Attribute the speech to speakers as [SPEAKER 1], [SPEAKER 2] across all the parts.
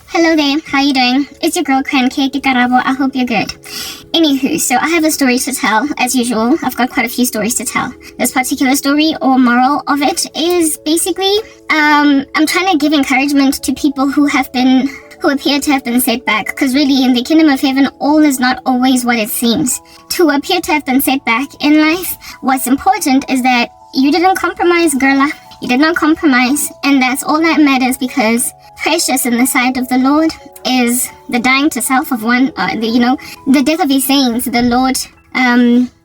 [SPEAKER 1] Hello there, how you doing? It's your girl Crancake Karabo. I hope you're good. Anywho, so I have a story to tell, as usual. I've got quite a few stories to tell. This particular story or moral of it is basically, I'm trying to give encouragement to people who appear to have been set back, because really in the kingdom of heaven, all is not always what it seems. To appear to have been set back in life, what's important is that you didn't compromise, girla. You did not compromise, and that's all that matters, because precious in the sight of the Lord is the dying to self of one, the death of his saints. The Lord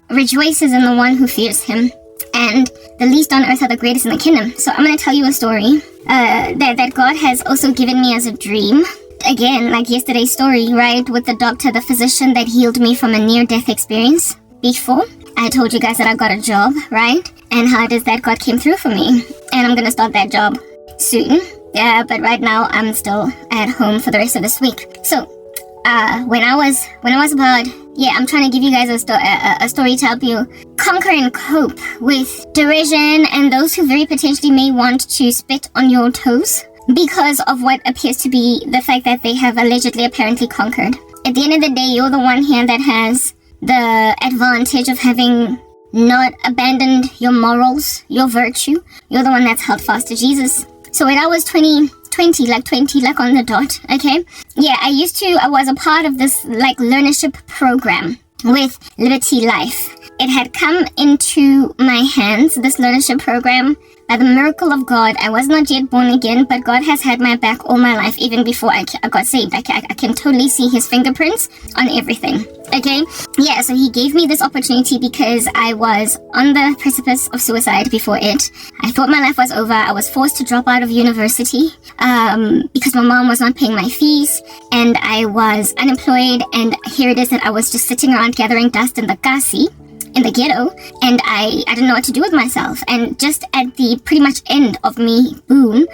[SPEAKER 1] rejoices in the one who fears him, and the least on earth are the greatest in the kingdom. So I'm going to tell you a story that God has also given me as a dream. Again, like yesterday's story, right, with the doctor, the physician that healed me from a near-death experience. Before, I told you guys that I got a job, right, and how it is that God came through for me, and I'm going to start that job soon. Yeah, but right now I'm still at home for the rest of this week. So, when I was about, I'm trying to give you guys a story to help you conquer and cope with derision and those who very potentially may want to spit on your toes because of what appears to be the fact that they have apparently conquered. At the end of the day, you're the one here that has the advantage of having not abandoned your morals, your virtue. You're the one that's held fast to Jesus. So when I was 20 on the dot, okay? Yeah, I was a part of this learnership program with Liberty Life. It had come into my hands, this learnership program, by the miracle of God. I was not yet born again, but God has had my back all my life, even before I got saved. I can totally see his fingerprints on everything, okay? Yeah, so he gave me this opportunity because I was on the precipice of suicide before it. I thought my life was over. I was forced to drop out of university because my mom was not paying my fees, and I was unemployed, and here it is that I was just sitting around gathering dust in the kasi, in the ghetto, and I didn't know what to do with myself. And just at the pretty much end of me, boom,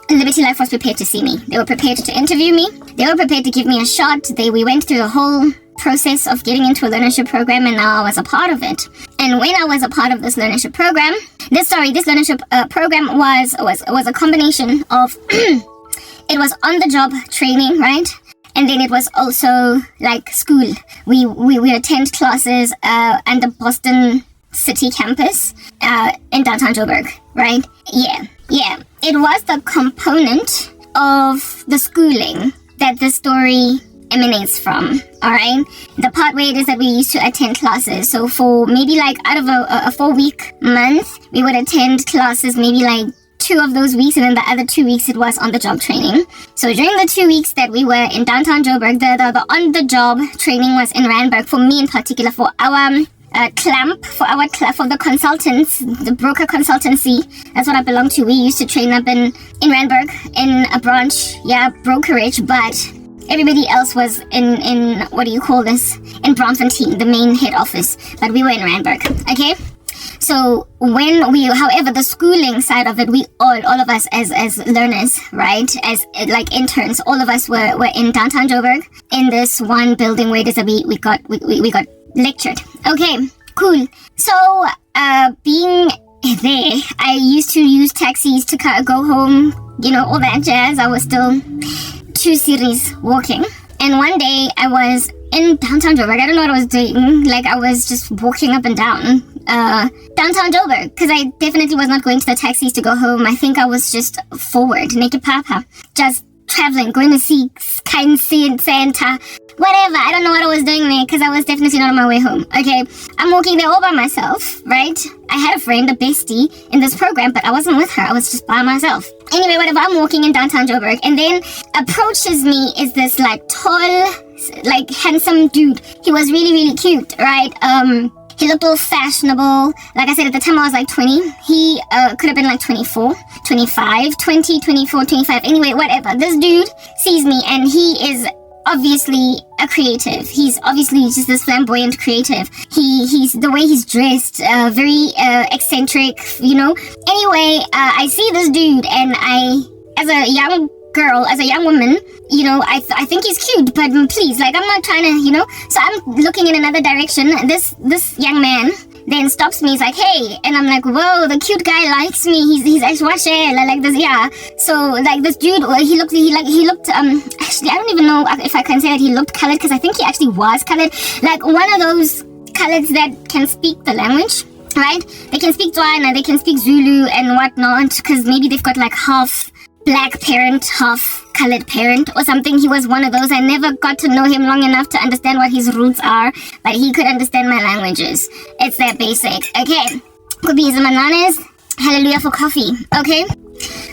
[SPEAKER 1] Liberty Life was prepared to see me. They were prepared to interview me. They were prepared to give me a shot. We went through the whole process of getting into a learnership program, and now I was a part of it. And when I was a part of this learnership program, this learnership program was a combination of it was on-the-job training, right? And then it was also like school. We attend classes at the Boston City campus in downtown Joburg, right? Yeah. It was the component of the schooling that the story emanates from, all right? The part where it is that we used to attend classes. So for maybe out of a 4-week month, we would attend classes maybe 2 of those weeks, and then the other 2 weeks it was on-the-job training. So during the 2 weeks that we were in downtown Joburg, the on-the-job training was in Randburg, for me in particular, for our for the consultants, the broker consultancy. That's what I belong to. We used to train up in Randburg in a branch, brokerage, but everybody else was in what do you call this? In Braamfontein, the main head office, but we were in Randburg, okay? So however, the schooling side of it, we all of us as learners, right, as interns, all of us were in downtown Joburg in this one building where it is that we got lectured. Okay, cool. So being there, I used to use taxis to go home, all that jazz. I was still 2 series walking, and one day I was in downtown Joburg. I don't know what I was doing. I was just walking up and down downtown Joburg, because I definitely was not going to the taxis to go home. I think I was just forward, naked papa, just traveling, going to see kind Santa, whatever. I don't know what I was doing there, because I was definitely not on my way home. Okay, I'm walking there all by myself, right? I had a friend, a bestie, in this program, but I wasn't with her. I was just by myself. Anyway, whatever, I'm walking in downtown Joburg, and then approaches me is this tall, handsome dude. He was really, really cute, right? He looked all fashionable. Like I said, at the time I was 20. He could have been 24, 25, 20, 24, 25. Anyway, whatever. This dude sees me, and he is obviously a creative. He's obviously just this flamboyant creative. He's the way he's dressed, very eccentric, Anyway, I see this dude, and as a young girl, as a young woman, I think he's cute, but please, I'm not trying to, so I'm looking in another direction. This young man then stops me. He's like, hey, and I'm like, whoa, the cute guy likes me. He's actually like this, yeah. So like this dude, he looked actually I don't even know if I can say that he looked colored, because I think he actually was colored, like one of those coloreds that can speak the language, right? They can speak Tswana, they can speak Zulu and whatnot, because maybe they've got like half black parent, half colored parent or something. He was one of those. I never got to know him long enough to understand what his roots are, but he could understand my languages. It's that basic. Okay, could be Zamananes. Hallelujah for coffee. Okay,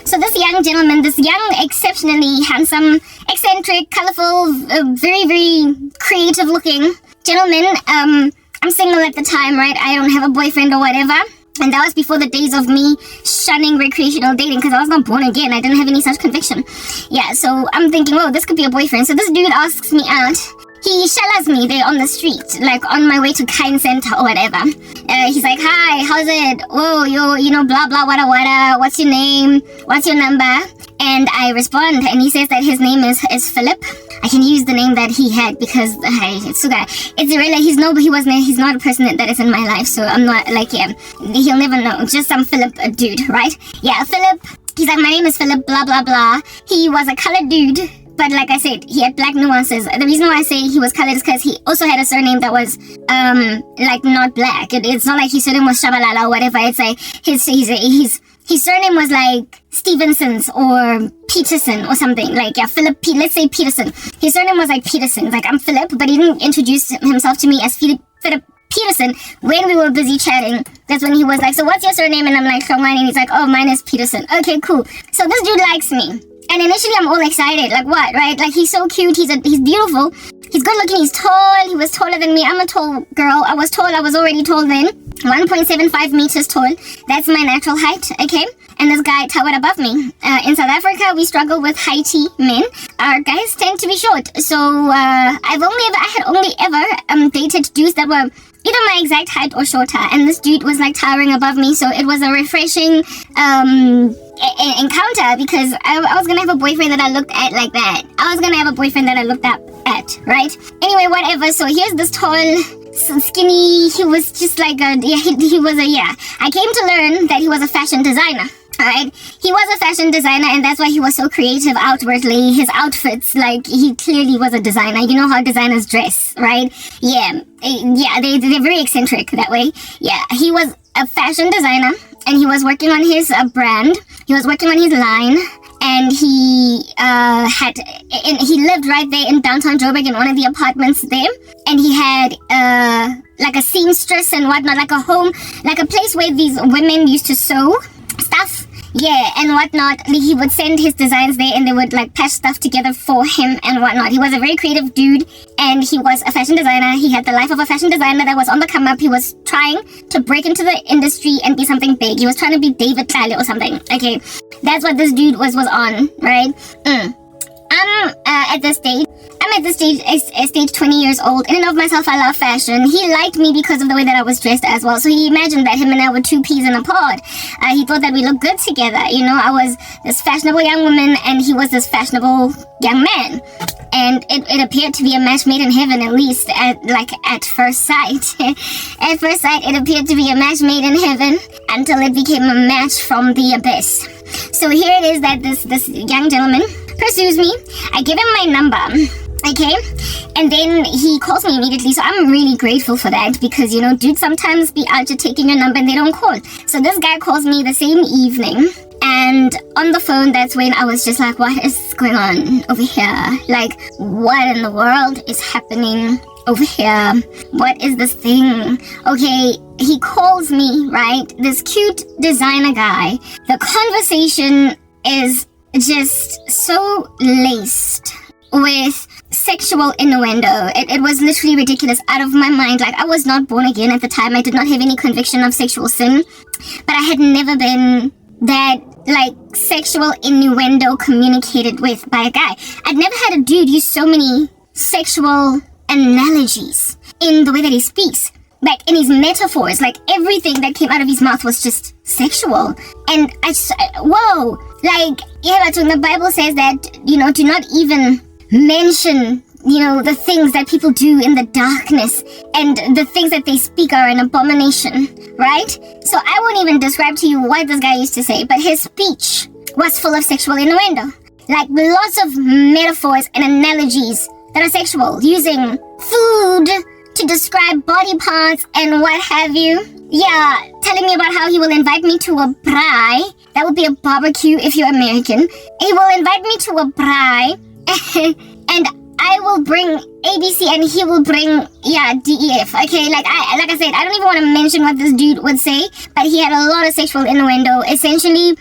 [SPEAKER 1] so this young gentleman, this young, exceptionally handsome, eccentric, colorful, very, very creative looking gentleman. I'm single at the time, right? I don't have a boyfriend or whatever. And that was before the days of me shunning recreational dating, because I was not born again. I didn't have any such conviction. Yeah, so I'm thinking, oh, this could be a boyfriend. So this dude asks me out. He shellas me there on the street, like on my way to Kind Center or whatever. He's like, hi, how's it? Oh, you know, blah, blah, wada, wada. What's your name? What's your number? And I respond, and he says that his name is Philip. I can use the name that he had because it's irrelevant. He's not a person that is in my life, so I'm not like, yeah, he'll never know. Just some Philip dude, right? Yeah, Philip. He's like, my name is Philip, blah, blah, blah. He was a colored dude, but like I said, he had black nuances. The reason why I say he was colored is because he also had a surname that was, like not black. It's not like his surname was Shabalala or whatever. It's like his surname was like Stevenson's or Peterson or something. Like, yeah, let's say Peterson. His surname was like Peterson. Like, I'm Philip, but he didn't introduce himself to me as Philip Peterson when we were busy chatting. That's when he was like, so what's your surname? And I'm like, Shongwani. And he's like, oh, mine is Peterson. Okay, cool. So this dude likes me. And initially I'm all excited. Like, what, right? Like, he's so cute. He's beautiful. He's good looking. He's tall. He was taller than me. I'm a tall girl. I was tall. I was already tall then. 1.75 meters tall. That's my natural height, okay? And this guy towered above me. In South Africa, we struggle with heighty men. Our guys tend to be short. So I had only ever dated dudes that were either my exact height or shorter. And this dude was like towering above me. So it was a refreshing encounter, because I was gonna have a boyfriend that I looked at like that. I was gonna have a boyfriend that I looked up at, right? Anyway, whatever. So here's this tall, skinny, he was just like I came to learn that he was a fashion designer. Alright, he was a fashion designer, and that's why he was so creative outwardly. His outfits, like, he clearly was a designer. You know how designers dress, right? Yeah, they're very eccentric that way. Yeah, he was a fashion designer, and he was working on his brand. He was working on his line, and he lived right there in downtown Joburg in one of the apartments there, and he had like a seamstress and whatnot, like a home, like a place where these women used to sew stuff. Yeah, and whatnot. He would send his designs there, and they would like patch stuff together for him and whatnot. He was a very creative dude, and he was a fashion designer. He had the life of a fashion designer that was on the come up. He was trying to break into the industry and be something big. He was trying to be David Tlale or something. Okay, that's what this dude was on, right? I'm at this stage 20 years old. In and of myself, I love fashion. He liked me because of the way that I was dressed as well. So he imagined that him and I were two peas in a pod. He thought that we looked good together. You know, I was this fashionable young woman, and he was this fashionable young man. And it appeared to be a match made in heaven, at least at first sight. At first sight, it appeared to be a match made in heaven until it became a match from the abyss. So here it is that this young gentleman pursues me. I give him my number. Okay, and then he calls me immediately, so I'm really grateful for that, because, you know, dudes sometimes be out just taking your number and they don't call. So this guy calls me the same evening, and on the phone, that's when I was just like, what is going on over here? Like, what in the world is happening over here? What is this thing? Okay, he calls me, right? This cute designer guy. The conversation is just so laced with sexual innuendo. It was literally ridiculous, out of my mind. Like, I was not born again at the time. I did not have any conviction of sexual sin, but I had never been that, like, sexual innuendo communicated with by a guy. I'd never had a dude use so many sexual analogies in the way that he speaks. Like, in his metaphors, like, everything that came out of his mouth was just sexual. And I just, whoa, like, yeah, but when the Bible says that, you know, do not even mention the things that people do in the darkness and the things that they speak are an abomination, right? So I won't even describe to you what this guy used to say, but his speech was full of sexual innuendo. Like lots of metaphors and analogies that are sexual, using food to describe body parts and what have you. Yeah, telling me about how he will invite me to a braai. That would be a barbecue if you're American. He will invite me to a braai and I will bring ABC and he will bring, DEF. Okay, like I said, I don't even want to mention what this dude would say, but he had a lot of sexual innuendo. Essentially,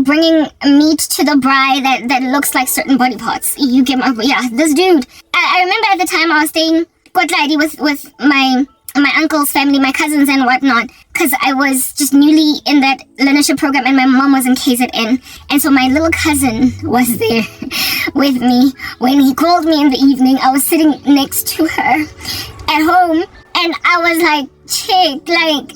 [SPEAKER 1] bringing meat to the braai that looks like certain body parts. You get my, this dude. I remember at the time I was staying with my uncle's family, my cousins and whatnot, because I was just newly in that learnership program and my mom was in KZN. And so my little cousin was there with me. When he called me in the evening, I was sitting next to her at home and I was like, chick, like,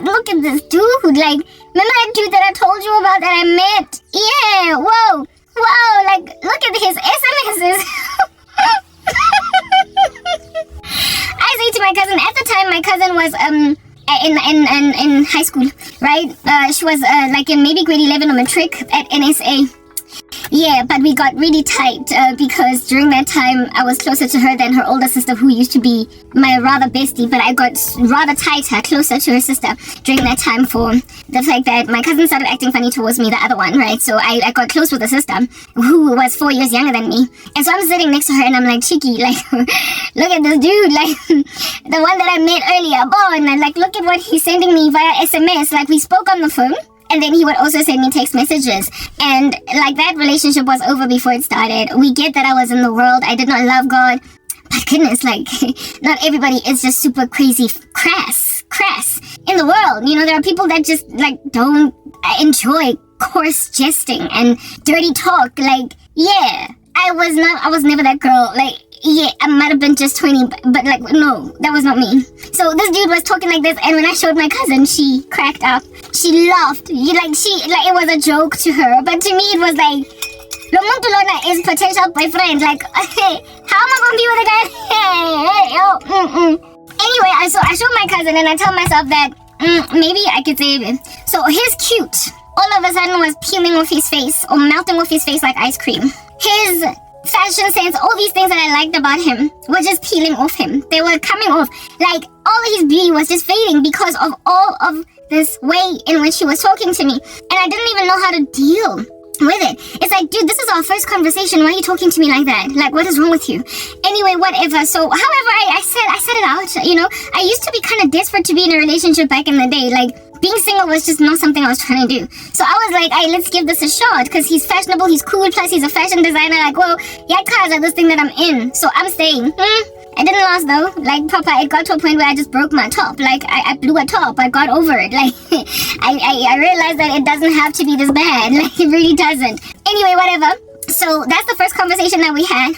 [SPEAKER 1] look at this dude. Like, remember that dude that I told you about that I met? Yeah, whoa, like, look at his SMSs. I say to my cousin, at the time my cousin was in high school, right? She was like in maybe grade 11 or matric at NSA. Yeah, but we got really tight because during that time I was closer to her than her older sister, who used to be my rather bestie, but I got rather tighter, closer to her sister during that time for the fact that my cousin started acting funny towards me, the other one, right? So I got close with the sister who was 4 years younger than me. And so I'm sitting next to her and I'm like, cheeky, like, look at this dude, like, the one that I met earlier, and like, look at what he's sending me via SMS. Like, we spoke on the phone. And then he would also send me text messages. And like that relationship was over before it started. We get that I was in the world. I did not love God. But goodness, like, not everybody is just super crazy crass in the world. There are people that just like don't enjoy coarse jesting and dirty talk. Like, yeah, I was never that girl. Like, yeah, I might have been just 20, but like, no, that was not me. So this dude was talking like this, and when I showed my cousin, she cracked up. She laughed. It was a joke to her, but to me it was like, lo muntu lona is potential boyfriend. Like, hey, how am I gonna be with a guy? Anyway, I showed my cousin, and I tell myself that maybe I could save him. So his cute, all of a sudden, was peeling off his face or melting off his face like ice cream. His fashion sense, all these things that I liked about him were just peeling off him. They were coming off. Like, all his beauty was just fading because of all of this way in which he was talking to me. And I didn't even know how to deal with it. It's like, dude, this is our first conversation. Why are you talking to me like that? Like, what is wrong with you? Anyway, whatever. So, however, I said it out, I used to be kind of desperate to be in a relationship back in the day. Like, being single was just not something I was trying to do. So I was like, hey, let's give this a shot, because he's fashionable, he's cool, plus he's a fashion designer. Like, well, yeah, cars are this thing that I'm in. So I'm staying. It didn't last though. Like, Papa, it got to a point where I just broke my top. Like, I blew a top. I got over it. Like, I realized that it doesn't have to be this bad. Like, it really doesn't. Anyway, whatever. So that's the first conversation that we had.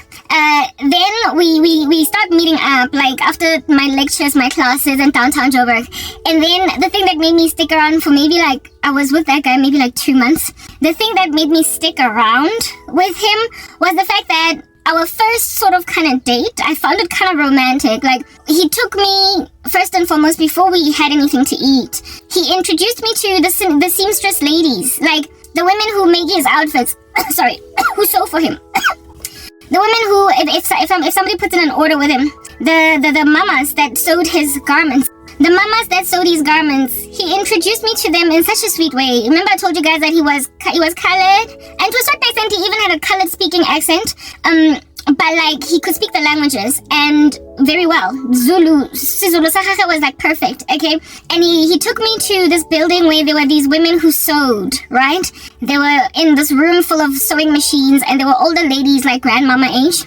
[SPEAKER 1] Then we start meeting up, like, after my lectures, my classes in downtown Joburg. And then the thing that made me stick around for maybe, like, I was with that guy maybe like 2 months. The thing that made me stick around with him was the fact that our first sort of kind of date, I found it kind of romantic. Like, he took me, first and foremost, before we had anything to eat, he introduced me to the seamstress ladies, like the women who make his outfits, sorry, who sew for him. The women who, if somebody puts in an order with him, the mamas that sewed his garments, the mamas that sewed his garments, he introduced me to them in such a sweet way. Remember I told you guys that he was colored, and to a certain extent he even had a colored speaking accent, but like he could speak the languages and very well. Zulu Sahaha was like perfect, okay? And he took me to this building where there were these women who sewed, right? They were in this room full of sewing machines, and they were older ladies like grandmama age,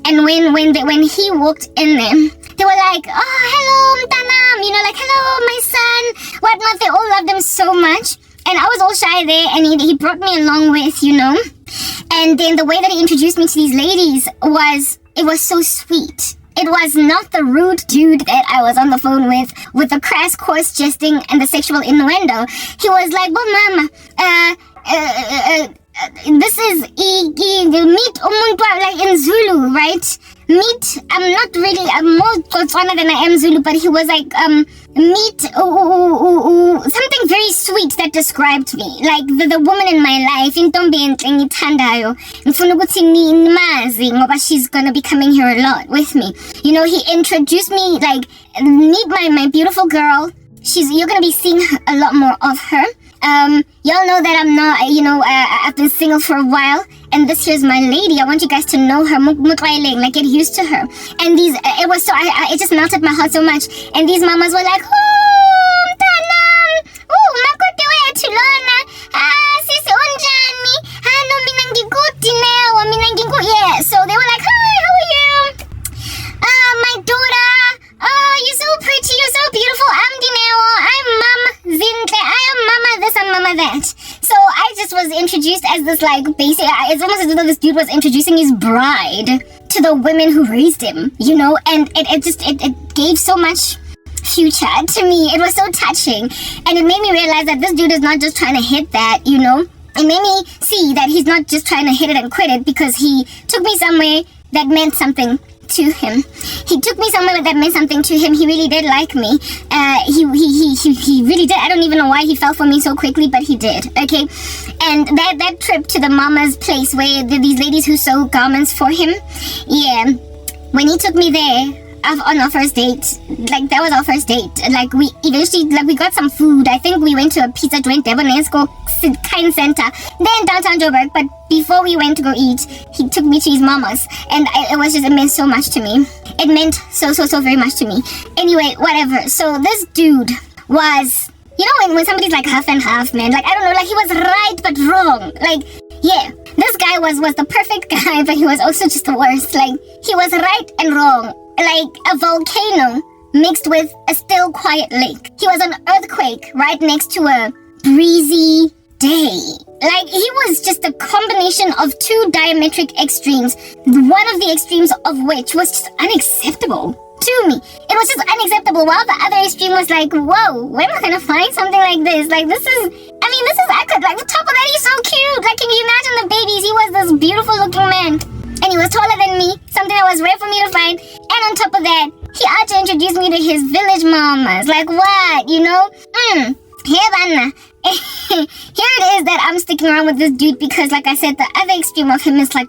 [SPEAKER 1] and when he walked in there, they were like, oh, hello, Mtanam, like, hello, my son, whatnot. They all loved him so much. And I was all shy there, and he brought me along with, And then the way that he introduced me to these ladies was so sweet. It was not the rude dude that I was on the phone with the crass, coarse jesting and the sexual innuendo. He was like, well, mama, this is the meet umuntu, like in Zulu, right? I'm not really, I'm more Botswana than I am Zulu, but he was like, meet, something very sweet that described me. Like, the woman in my life, intombi enhle ngithandayo, ngifuna ukuthi nimazi ngoba she's gonna be coming here a lot with me. You know, he introduced me, like, meet my beautiful girl. You're gonna be seeing a lot more of her. Y'all know that I'm not, I've been single for a while, and this here's my lady. I want you guys to know her, like, get used to her. And it just melted my heart so much. And these mamas were like, oh, Tanam, oh, makote wethu lona, sisi unjani, no, mina ngikuthi newa, mina ngikuthi, yeah. So they were like, hi, how are you? My daughter, oh, you're so pretty, you're so beautiful, I'm Dinewo, I'm Mama Zintle, I am Mama this and Mama that. So I just was introduced as this, like, basic, it's almost as though this dude was introducing his bride to the women who raised him, you know, and it gave so much future to me. It was so touching, and it made me realize that this dude is not just trying to hit that, you know. It made me see that he's not just trying to hit it and quit it, because he took me somewhere that meant something to him. He took me somewhere that meant something to him. He really did like me. He really did. I don't even know why he fell for me so quickly, but he did. Okay, and that trip to the mama's place where these ladies who sew garments for him, yeah, when he took me there on our first date, like, that was our first date. Like, we eventually, like, we got some food. I think we went to a pizza joint, Debonesco Kind Center, then downtown Joburg. But before we went to go eat, he took me to his mama's, and it meant so much to me. It meant so very much to me. Anyway, whatever. So this dude was, you know, when somebody's like half and half, man, like, I don't know, like, he was right but wrong. Like, yeah, this guy was the perfect guy, but he was also just the worst. Like, he was right and wrong. Like a volcano mixed with a still quiet lake. He was an earthquake right next to a breezy day. Like, he was just a combination of two diametric extremes, one of the extremes of which was just unacceptable to me. It was just unacceptable, while the other extreme was like, whoa, where am I gonna find something like this? Like, this is accurate. Like, the top of that, he's so cute. Like, can you imagine the babies? He was this beautiful looking man. And he was taller than me, something that was rare for me to find. And on top of that, he had to introduce me to his village mamas. Like, what, you know? Here it is that I'm sticking around with this dude because, like I said, the other extreme of him is, like,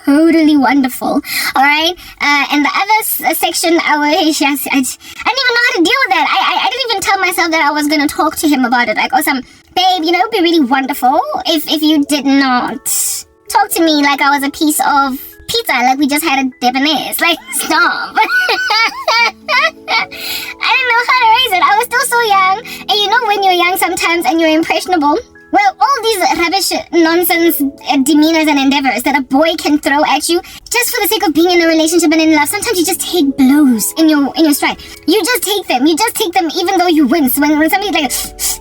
[SPEAKER 1] totally wonderful. Alright? And the other section, I didn't even know how to deal with that. I didn't even tell myself that I was going to talk to him about it. Like, awesome, babe, you know, it would be really wonderful if you did not talk to me like I was a piece of pizza, like we just had a debonaise. Like, stop. I didn't know how to raise it. I was still so young. And you know, when you're young sometimes and you're impressionable, well, all these rubbish, nonsense demeanors and endeavors that a boy can throw at you just for the sake of being in a relationship and in love, sometimes you just take blows in your stride. You just take them. You just take them even though you wince. When somebody's like,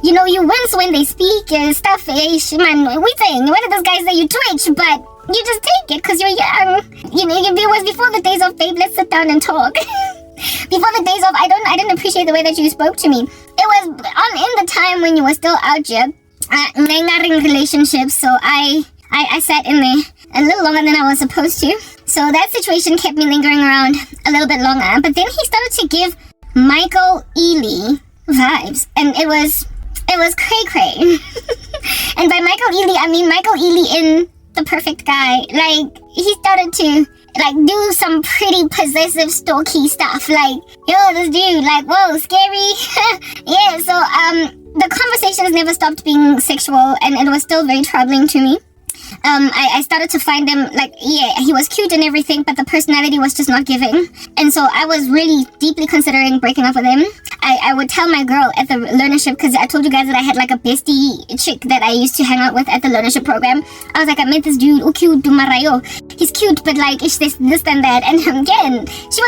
[SPEAKER 1] you know, you wince when they speak stuff. Man, we saying, what did those guys say? You twitch, but you just take it because you're young. You know, it was before the days of, babe, let's sit down and talk. Before the days of, I didn't appreciate the way that you spoke to me. It was in the time when you were still out here, in relationships, so I sat in there a little longer than I was supposed to. So that situation kept me lingering around a little bit longer. But then he started to give Michael Ealy vibes, and it was cray-cray. And by Michael Ealy, I mean Michael Ealy in The Perfect Guy. Like, he started to, like, do some pretty possessive, stalky stuff. Like, yo, this dude, like, whoa, scary. Yeah, so, the conversations never stopped being sexual, and it was still very troubling to me. I started to find him, like, yeah, he was cute and everything, but the personality was just not giving. And so I was really deeply considering breaking up with him. I would tell my girl at the learnership, because I told you guys that I had, like, a bestie chick that I used to hang out with at the learnership program. I was like, I met this dude, cute, dumarayo. He's cute, but, like, it's this and that. And again, she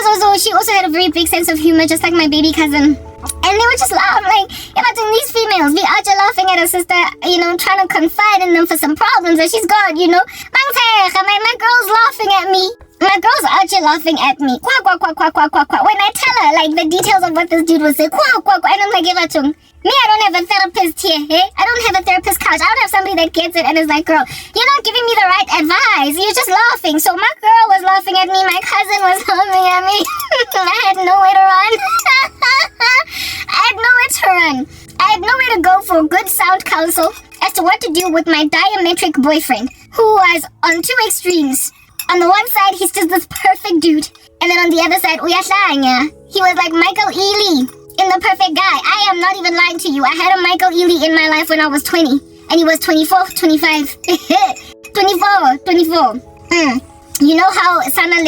[SPEAKER 1] also had a very big sense of humor, just like my baby cousin. And they would just laugh, like, imagine these females be out there laughing at her sister, you know, trying to confide in them for some problems that she's got, you know. My girl's laughing at me. My girl's out she laughing at me. Quack, quack, quack, quack, quack, quack, quack. When I tell her, like, the details of what this dude was saying, quack, quack, quack, and I'm like, me, I don't have a therapist here, eh? I don't have a therapist couch. I don't have somebody that gets it and is like, girl, you're not giving me the right advice. You're just laughing. So my girl was laughing at me. My cousin was laughing at me. I had nowhere to run. I had nowhere to run. I had nowhere to go for good sound counsel as to what to do with my diametric boyfriend, who was on two extremes. On the one side, he's just this perfect dude. And then on the other side, he was like Michael Ealy in The Perfect Guy. I am not even lying to you. I had a Michael Ealy in my life when I was 20. And he was 24, 25. 24. You know how Sana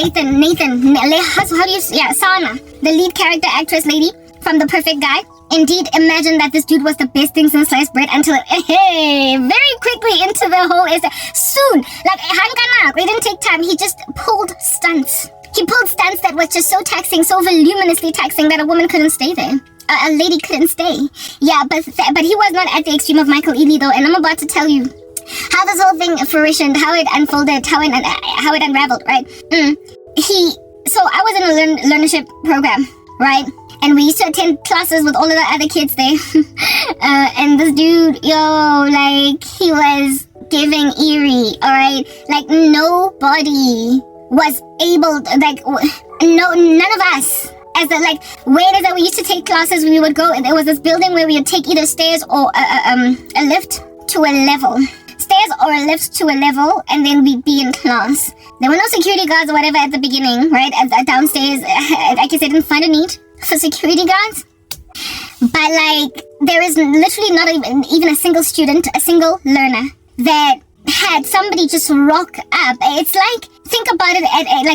[SPEAKER 1] Sana, the lead character actress lady from The Perfect Guy, indeed imagined that this dude was the best thing since sliced bread until very quickly into the whole soon. Like, it didn't take time. He just pulled stunts. He pulled stunts that was just so taxing, so voluminously taxing that a woman couldn't stay there. A lady couldn't stay. Yeah, but he was not at the extreme of Michael Ealy though, and I'm about to tell you how this whole thing fruitioned, how it unfolded, how it unraveled, right? So I was in a learnership program, right? And we used to attend classes with all of the other kids there. And this dude, like, he was giving eerie, alright? Like, nobody was able to, like, none of us. Where it is that we used to take classes, we would go, and there was this building where we would take either stairs or a lift to a level. Stairs or a lift to a level, and then we'd be in class. There were no security guards or whatever at the beginning, right? Downstairs, I guess I didn't find a need for security guards. But, like, there is literally not even a single student, a single learner that had somebody just rock up. It's like, think about it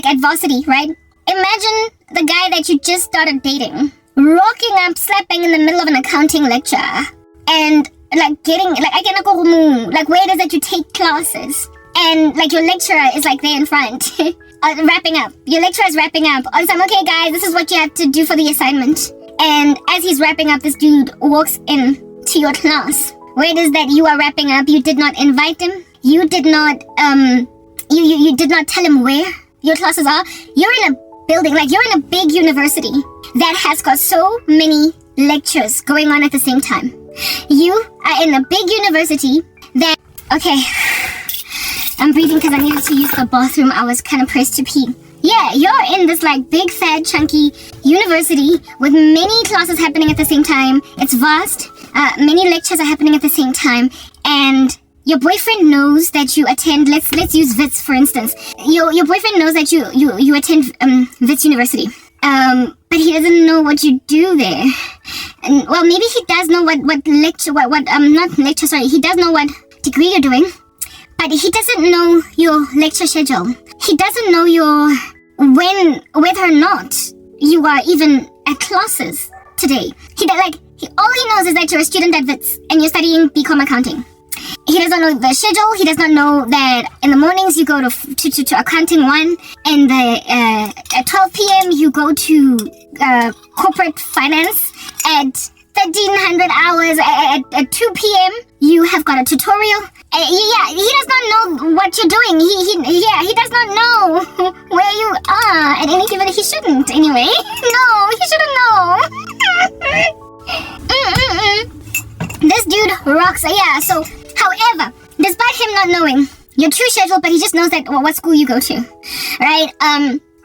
[SPEAKER 1] at varsity, right? Imagine the guy that you just started dating rocking up, slapping in the middle of an accounting lecture, and like getting like where it is that you take classes, and like your lecturer is like there in front, wrapping up. Your lecturer is wrapping up. On some, okay, guys, this is what you have to do for the assignment. And as he's wrapping up, this dude walks in to your class. Where it is that you are wrapping up, you did not invite him. You did not you did not tell him where your classes are. You're in a building, like you're in a big university that has got so many lectures going on at the same time. You are in a big university that, okay, I'm breathing because I needed to use the bathroom. I was kind of pressed to pee. Yeah, you're in this like big, fat, chunky university with many classes happening at the same time. It's vast. Many lectures are happening at the same time, and your boyfriend knows that you attend. Let's use Wits for instance. Your boyfriend knows that you attend Wits University. But he doesn't know what you do there. And well, maybe he does know what he does know what degree you're doing, but he doesn't know your lecture schedule. He doesn't know whether or not you are even at classes today. All he knows is that you're a student at Wits and you're studying BCom accounting. He doesn't know the schedule. He does not know that in the mornings you go to accounting 1, and at 12 p.m. you go to corporate finance. At 1300 hours at 2 p.m. you have got a tutorial. He does not know what you're doing. He does not know where you are at any given. He shouldn't anyway. No, he shouldn't know. This dude rocks. Yeah. So, however, despite him not knowing your true schedule, but he just knows that what school you go to, right?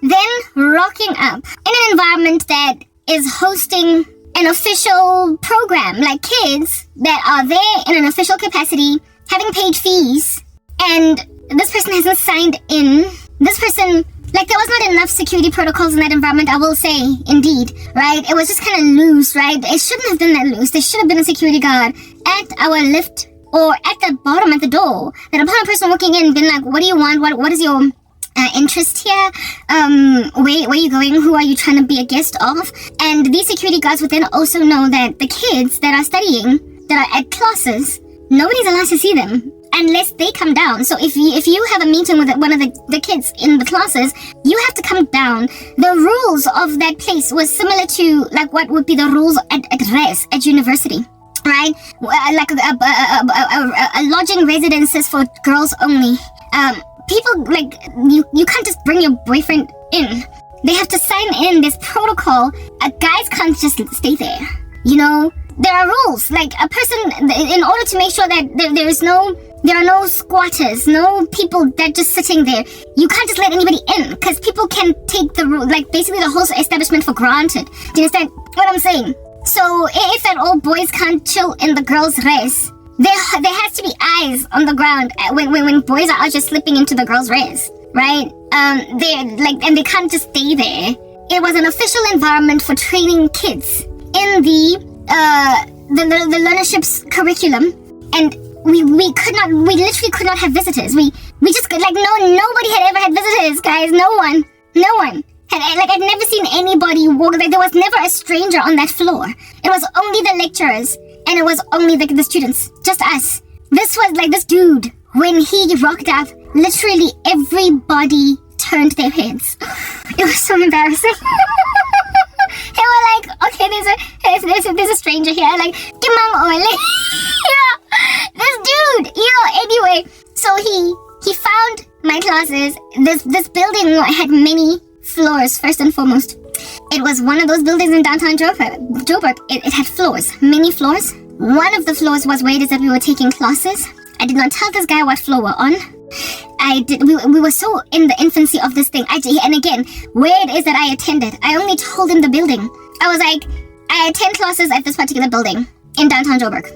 [SPEAKER 1] Then rocking up in an environment that is hosting an official program, like kids that are there in an official capacity, having paid fees, and this person hasn't signed in. This person, like, there was not enough security protocols in that environment, I will say, indeed, right? It was just kind of loose, right? It shouldn't have been that loose. There should have been a security guard at our lift or at the bottom at the door, that upon a person walking in, been like, what do you want? What is your interest here? Where are you going? Who are you trying to be a guest of? And these security guards would then also know that the kids that are studying, that are at classes, nobody's allowed to see them unless they come down. So if you have a meeting with one of the kids in the classes, you have to come down. The rules of that place was similar to like what would be the rules at res, at university, right? Like a lodging residences for girls only. people, like, you can't just bring your boyfriend in. They have to sign in this protocol. Guys can't just stay there. You know, there are rules. Like, a person, in order to make sure that there are no squatters, no people that just sitting there. You can't just let anybody in, because people can take basically the whole establishment for granted. Do you understand what I'm saying? So if at all boys can't chill in the girls' res, there has to be eyes on the ground when boys are out just slipping into the girls' res, right? And they can't just stay there. It was an official environment for training kids in the learnership's curriculum, and we literally could not have visitors. We just nobody had ever had visitors, guys. No one I'd never seen anybody walk. Like, there was never a stranger on that floor. It was only the lecturers, and it was only the students, just us. This was like this dude, when he rocked up, literally everybody turned their heads. It was so embarrassing. They were like, okay, there's a stranger here, like, Kimang Ole. This dude, anyway. So he found my classes. This building had many floors, first and foremost. It was one of those buildings in downtown Joburg. It had floors, many floors. One of the floors was where it is that we were taking classes. I did not tell this guy what floor we're on. We were so in the infancy of this thing. And again, where it is that I attended, I only told him the building. I was like, I attend classes at this particular building in downtown Joburg.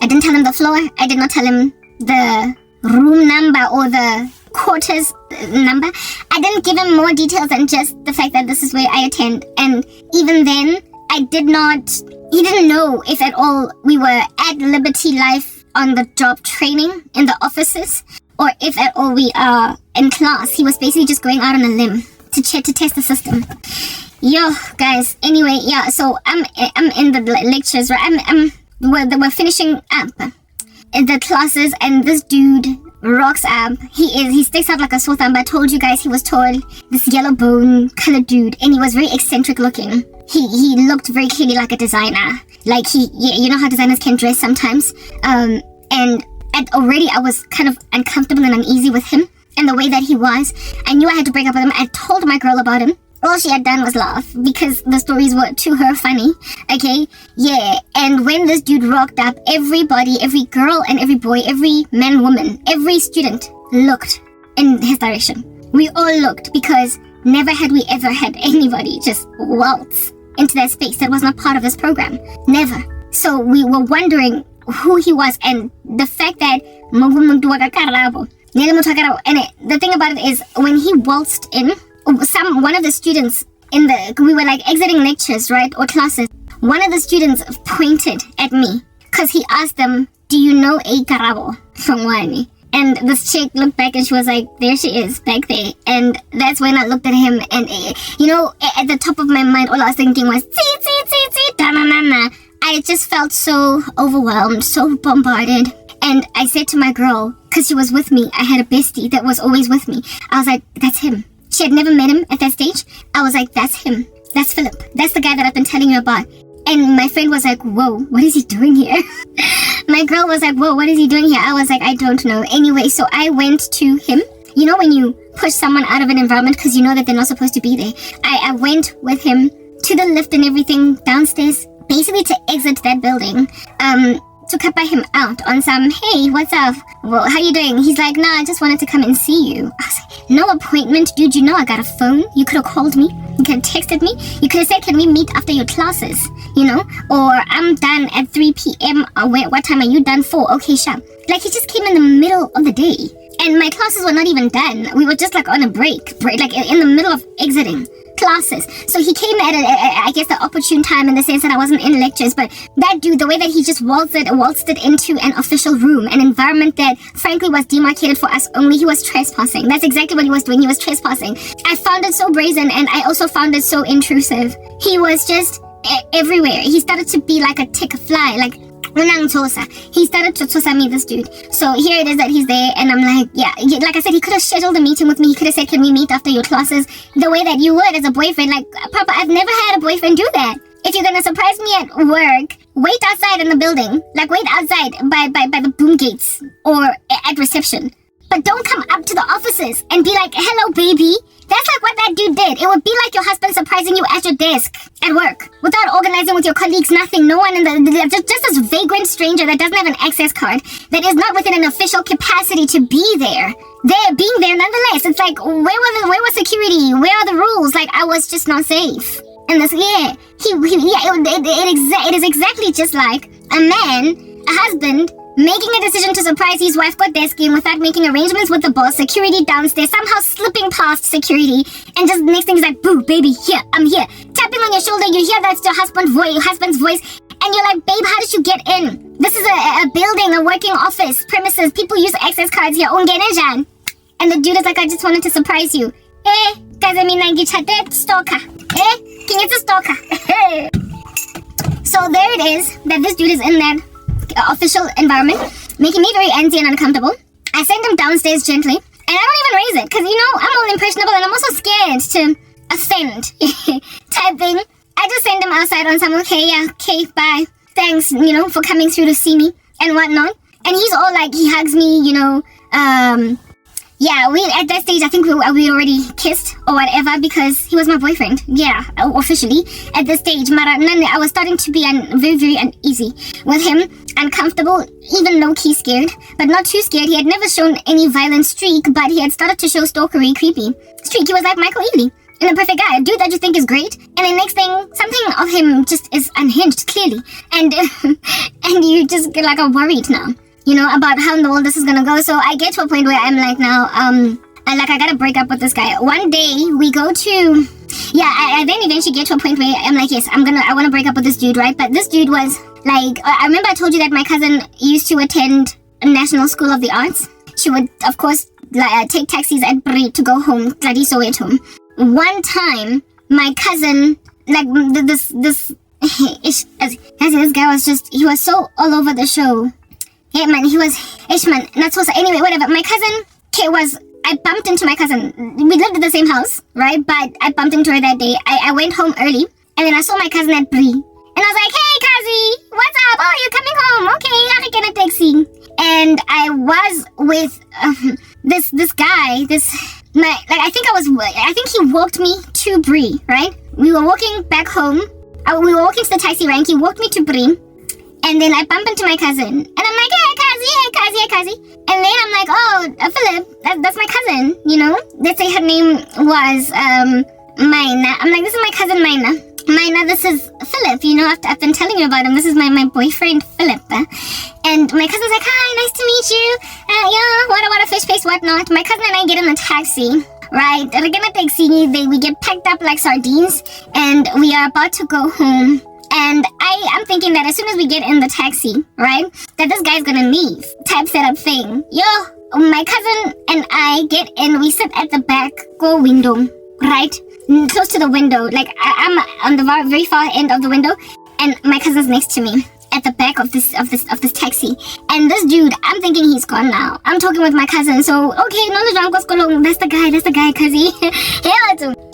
[SPEAKER 1] I didn't tell him the floor. I did not tell him the room number or the quarters number. I didn't give him more details than just the fact that this is where I attend. And even then, he didn't know if at all we were at Liberty Life on the job training in the offices, or if at all we are in class. He was basically just going out on a limb to test the system. Yo, guys. Anyway, yeah. So I'm in the lectures, right? We're finishing up in the classes, and this dude rocks up. He sticks out like a sore thumb. I told you guys he was tall, this yellow bone colored dude, and he was very eccentric looking. He looked very clearly like a designer. Like you know how designers can dress sometimes. And already I was kind of uncomfortable and uneasy with him and the way that he was. I knew I had to break up with him. I told my girl about him. All she had done was laugh because the stories were to her funny. Okay, yeah. And when this dude rocked up, everybody, every girl and every boy, every man, woman, every student looked in his direction. We all looked, because never had we ever had anybody just waltz into that space that was not part of this program. Never. So we were wondering who he was, and the fact that and the thing about it is, when he waltzed in, one of the students we were like exiting lectures, right, or classes. One of the students pointed at me because he asked them, "Do you know a karabo from Wani?" And this chick looked back and she was like, there she is, back there. And that's when I looked at him, and at the top of my mind, all I was thinking was, I just felt so overwhelmed, so bombarded. And I said to my girl, because she was with me, I had a bestie that was always with me. I was like, that's him. She had never met him at that stage. I was like, that's him. That's Philip. That's the guy that I've been telling you about. And my friend was like, whoa, what is he doing here? My girl was like, whoa, what is he doing here? I was like, I don't know. Anyway, so I went to him. You know when you push someone out of an environment because you know that they're not supposed to be there? I went with him to the lift and everything downstairs, basically to exit that building. To cut by him out on some, hey, what's up? Well, how you doing? He's like, nah, I just wanted to come and see you. I was like, no appointment, dude. You know I got a phone. You could have called me. You could have texted me. You could have said, can we meet after your classes? Or I'm done at 3 p.m. What time are you done for? Okay, sure. Like, he just came in the middle of the day. And my classes were not even done. We were just like on a break, like in the middle of exiting classes. So he came at I guess the opportune time, in the sense that I wasn't in lectures. But that dude, the way that he just waltzed it into an official room, an environment that frankly was demarcated for us only, he was trespassing. That's exactly what he was doing. He was trespassing. I found it so brazen, and I also found it so intrusive. He was just everywhere. He started to be like a tick fly, like he started to tosa me, this dude. So here it is that he's there, and I'm like, yeah, like I said, he could have scheduled a meeting with me. He could have said, can we meet after your classes? The way that you would as a boyfriend. Like, Papa, I've never had a boyfriend do that. If you're gonna surprise me at work, wait outside in the building. Like, wait outside by the boom gates or at reception. but don't come up to the offices and be like, hello, baby. That's like what that dude did. It would be like your husband surprising you at your desk at work without organizing with your colleagues, nothing. No one in just this vagrant stranger that doesn't have an access card, that is not within an official capacity to be there. They're being there nonetheless. It's like, where was security? Where are the rules? Like, I was just not safe. And this, it is exactly just like a man, a husband, making a decision to surprise his wife got desking without making arrangements with the boss, security downstairs, somehow slipping past security, and just next thing is like, boo, baby, here, I'm here. Tapping on your shoulder, you hear that's your husband's voice, and you're like, babe, how did you get in? This is a building, a working office, premises, people use access cards here, ungenejan. And the dude is like, I just wanted to surprise you. Kazi mina ngichathe stalker. Kinyetsa stalker. So there it is, that this dude is in that official environment, making me very antsy and uncomfortable. I send him downstairs gently, and I don't even raise it, because, I'm all impressionable, and I'm also scared to offend type thing. I just send him outside on some, okay, bye. Thanks, for coming through to see me, and whatnot. And he's all like, he hugs me, we at that stage, I think we already kissed or whatever, because he was my boyfriend. Yeah, officially at this stage. I was starting to be very, very uneasy with him, uncomfortable, even low-key scared, but not too scared. He had never shown any violent streak, but he had started to show stalkery, creepy streak. He was like Michael Ealy, and a perfect guy, a dude that you think is great, and the next thing, something of him just is unhinged, clearly, and and you just get like worried now. About how in the world this is gonna go. So I get to a point where I'm like now, I gotta break up with this guy. One day we go to, I then eventually get to a point where I'm like, yes, I want to break up with this dude, right? But this dude was like, I remember I told you that my cousin used to attend a National School of the Arts. She would, of course, take taxis at Bri to go home, Gladiso at home. One time, my cousin, like this guy was just, he was so all over the show. Yeah, man, he was, not so, anyway, whatever. My cousin, I bumped into my cousin. We lived in the same house, right? But I bumped into her that day. I went home early, and then I saw my cousin at Bri. And I was like, hey, Kazi, what's up? Oh, you're coming home. Okay, I'll get a taxi. And I was with this guy, I think he walked me to Bri, right? We were walking back home. We were walking to the taxi rank. He walked me to Bri. And then I bump into my cousin. And I'm like, hey, Kazi. And then I'm like, oh, Philip, that's my cousin, Let's say her name was Maina. I'm like, this is my cousin Maina. Maina, this is Philip, I've been telling you about him. This is my boyfriend, Philip. And my cousin's like, hi, nice to meet you. What a fish face, whatnot. My cousin and I get in the taxi. Right, we're gonna taxi. We get packed up like sardines. And we are about to go home. And I'm thinking that as soon as we get in the taxi, right, that this guy's gonna leave type setup thing. My cousin and I get in, we sit at the back, go window, right, close to the window. Like, I'm on the very far end of the window, and my cousin's next to me at the back of this taxi. And this dude, I'm thinking he's gone now. I'm talking with my cousin, so, okay, no, that's the guy, cause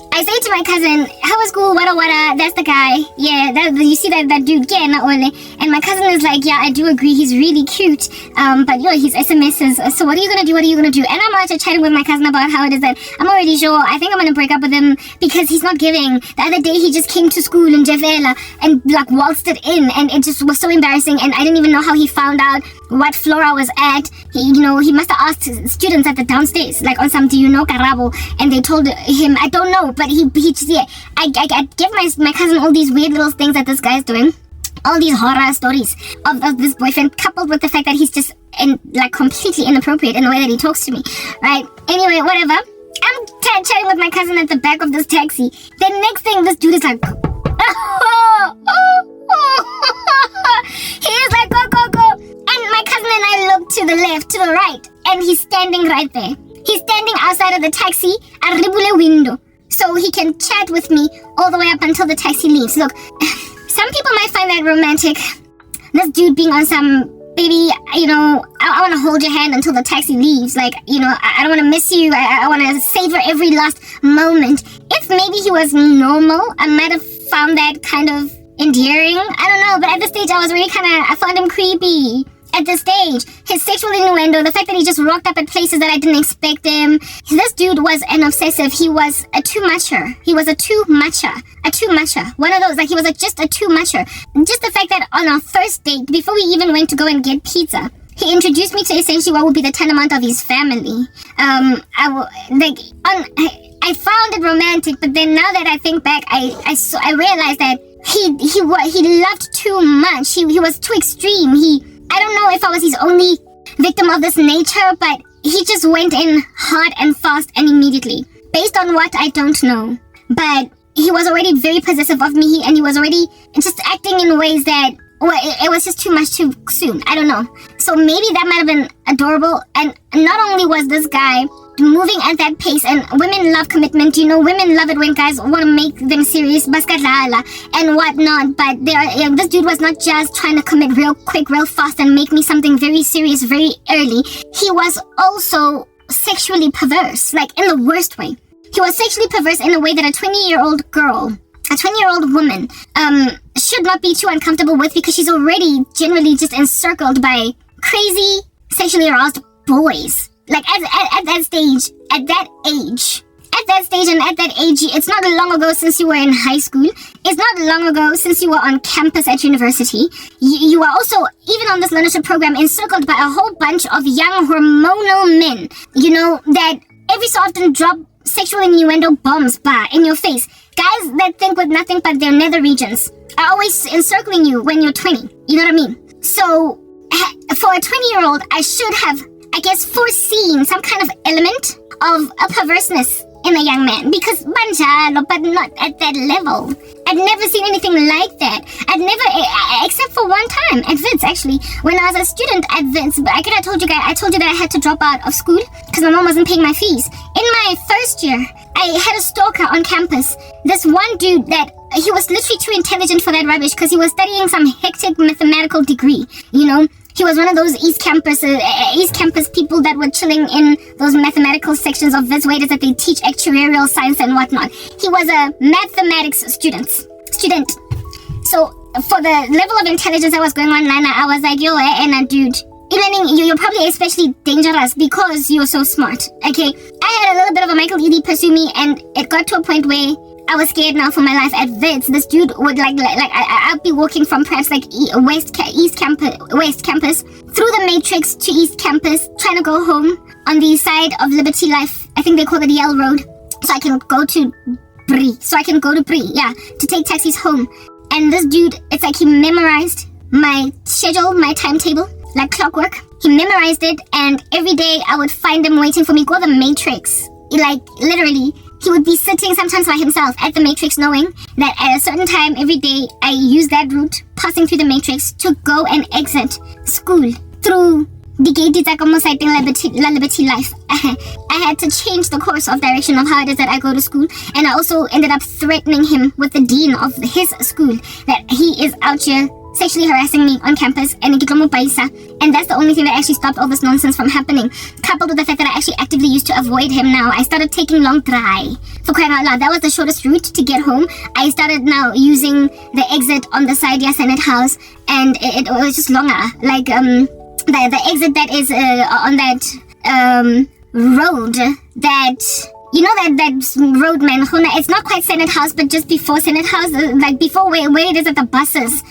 [SPEAKER 1] I say to my cousin, how was school? Wada, that's the guy. Yeah, you see that dude, yeah, not only. And my cousin is like, yeah, I do agree, he's really cute. But his SMSs, so what are you gonna do? And I'm actually chatting with my cousin about how it is that I'm already sure, I think I'm gonna break up with him because he's not giving. The other day he just came to school in Javela and like waltzed it in, and it just was so embarrassing, and I didn't even know how he found out what floor I was at. He must have asked students at the downstairs, like on some, do you know Karabo? And they told him, I don't know, but he just, I give my cousin all these weird little things that this guy's doing, all these horror stories of this boyfriend, coupled with the fact that he's just completely inappropriate in the way that he talks to me, right? Anyway, whatever. I'm chatting with my cousin at the back of this taxi. The next thing, this dude is like, he is like, go. And my cousin and I look to the left, to the right, and he's standing right there. He's standing outside of the taxi at Ribule window, so he can chat with me all the way up until the taxi leaves. Look, some people might find that romantic. This dude being on some, baby, I want to hold your hand until the taxi leaves. Like, I don't want to miss you. I want to savor every last moment. If maybe he was normal, I might have found that kind of endearing. I don't know, but at this stage I was really I found him creepy. at this stage. His sexual innuendo, the fact that he just rocked up at places that I didn't expect him. This dude was an obsessive. He was a too-mucher. He was a too-mucher. A too-mucher. One of those, like, he was just a too-mucher. Just the fact that on our first date, before we even went to go and get pizza, he introduced me to essentially what would be the tantamount of his family. I found it romantic, but then now that I think back, I realized that he loved too much. He was too extreme. I don't know if I was his only victim of this nature, but he just went in hard and fast and immediately. Based on what, I don't know. But he was already very possessive of me, and he was already just acting in ways that, well, it was just too much too soon. I don't know. So maybe that might have been adorable. And not only was this guy moving at that pace, and women love commitment. You know, women love it when guys want to make them serious, baskadlala and whatnot. But this dude was not just trying to commit real quick, real fast, and make me something very serious very early. He was also sexually perverse, like in the worst way. He was sexually perverse in a way that a 20-year-old girl, a 20-year-old woman, should not be too uncomfortable with, because she's already generally just encircled by crazy, sexually aroused boys. Like, at that stage, at that age, it's not long ago since you were in high school. It's not long ago since you were on campus at university. You are also, even on this learnership program, encircled by a whole bunch of young hormonal men, you know, that every so often drop sexual innuendo bombs in your face. Guys that think with nothing but their nether regions are always encircling you when you're 20. You know what I mean? So, for a 20-year-old, I should have, I guess, foreseen some kind of element of a perverseness in a young man, because banjalo, but not at that level. I'd never seen anything like that. I'd never, except for one time at Wits, actually, when I was a student at Wits. But I told you that I had to drop out of school because my mom wasn't paying my fees. In my first year, I had a stalker on campus. This one dude that he was literally too intelligent for that rubbish, because he was studying some hectic mathematical degree, you know. He was one of those East Campus people that were chilling in those mathematical sections of Wits, where it is that they teach actuarial science and whatnot. He was a mathematics student. So for the level of intelligence that was going on, Lana, I was like, yo, dude, you're probably especially dangerous because you're so smart. Okay, I had a little bit of a Michael Ealy pursue me, and it got to a point where I was scared now for my life at Wits. This dude would I'd be walking from perhaps like West Campus through the Matrix to East Campus, trying to go home on the side of Liberty Life. I think they call it Yale Road, so I can go to Brie. To take taxis home. And this dude, it's like he memorized my schedule, my timetable, like clockwork. He memorized it, and every day I would find him waiting for me. Go the Matrix, like literally. He would be sitting sometimes by himself at the Matrix, knowing that at a certain time every day I use that route, passing through the Matrix, to go and exit school through the gate La Liberty Life. I had to change the course of direction of how it is that I go to school, and I also ended up threatening him with the dean of his school that he is out here sexually harassing me on campus, and that's the only thing that actually stopped all this nonsense from happening, coupled with the fact that I actually actively used to avoid him. Now I started taking long dry, for crying out loud. That was the shortest route to get home. I started now using the exit on the side Senate House, and it was just longer, like the exit that is on that road that, you know, that road, man, it's not quite Senate House, but just before Senate House, like before where it is that the buses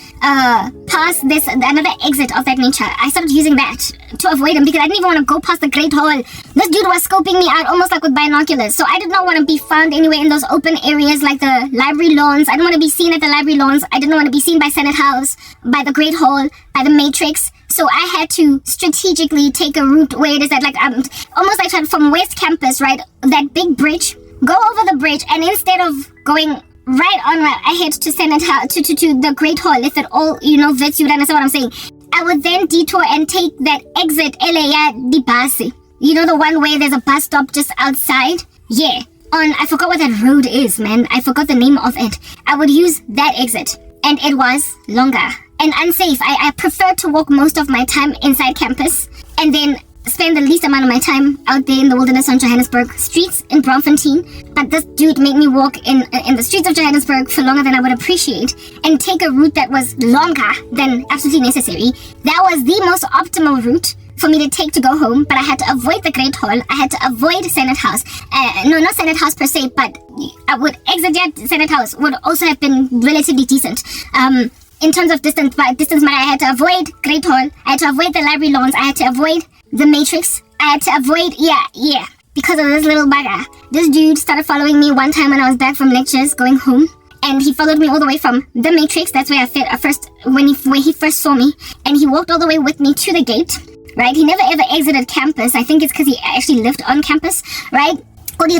[SPEAKER 1] pass this, another exit of that nature. I started using that to avoid him, because I didn't even want to go past the Great Hall. This dude was scoping me out almost like with binoculars, so I did not want to be found anywhere in those open areas like the library lawns. I didn't want to be seen at the library lawns. I didn't want to be seen by Senate House, by the Great Hall, by the Matrix. So I had to strategically take a route where it is that, like, almost like from West Campus, right, that big bridge, go over the bridge, and instead of going right on ahead to Senate House, to the Great Hall, if it all, you know, Wits, you understand what I'm saying, I would then detour and take that exit, di basi. You know, the one where there's a bus stop just outside? Yeah. I forgot what that road is, man. I forgot the name of it. I would use that exit, and it was longer and unsafe. I prefer to walk most of my time inside campus, and then spend the least amount of my time out there in the wilderness on Johannesburg streets in Braamfontein, but this dude made me walk in the streets of Johannesburg for longer than I would appreciate and take a route that was longer than absolutely necessary. That was the most optimal route for me to take to go home, but I had to avoid the Great Hall. I had to avoid Senate House. No, not Senate House per se, but I would exit that Senate House would also have been relatively decent. In terms of distance, I had to avoid Great Hall. I had to avoid the library lawns. I had to avoid the Matrix. I had to avoid, because of this little bugger. This dude started following me one time when I was back from lectures going home. And he followed me all the way from the Matrix. That's where where he first saw me. And he walked all the way with me to the gate, right? He never ever exited campus. I think it's because he actually lived on campus, right? And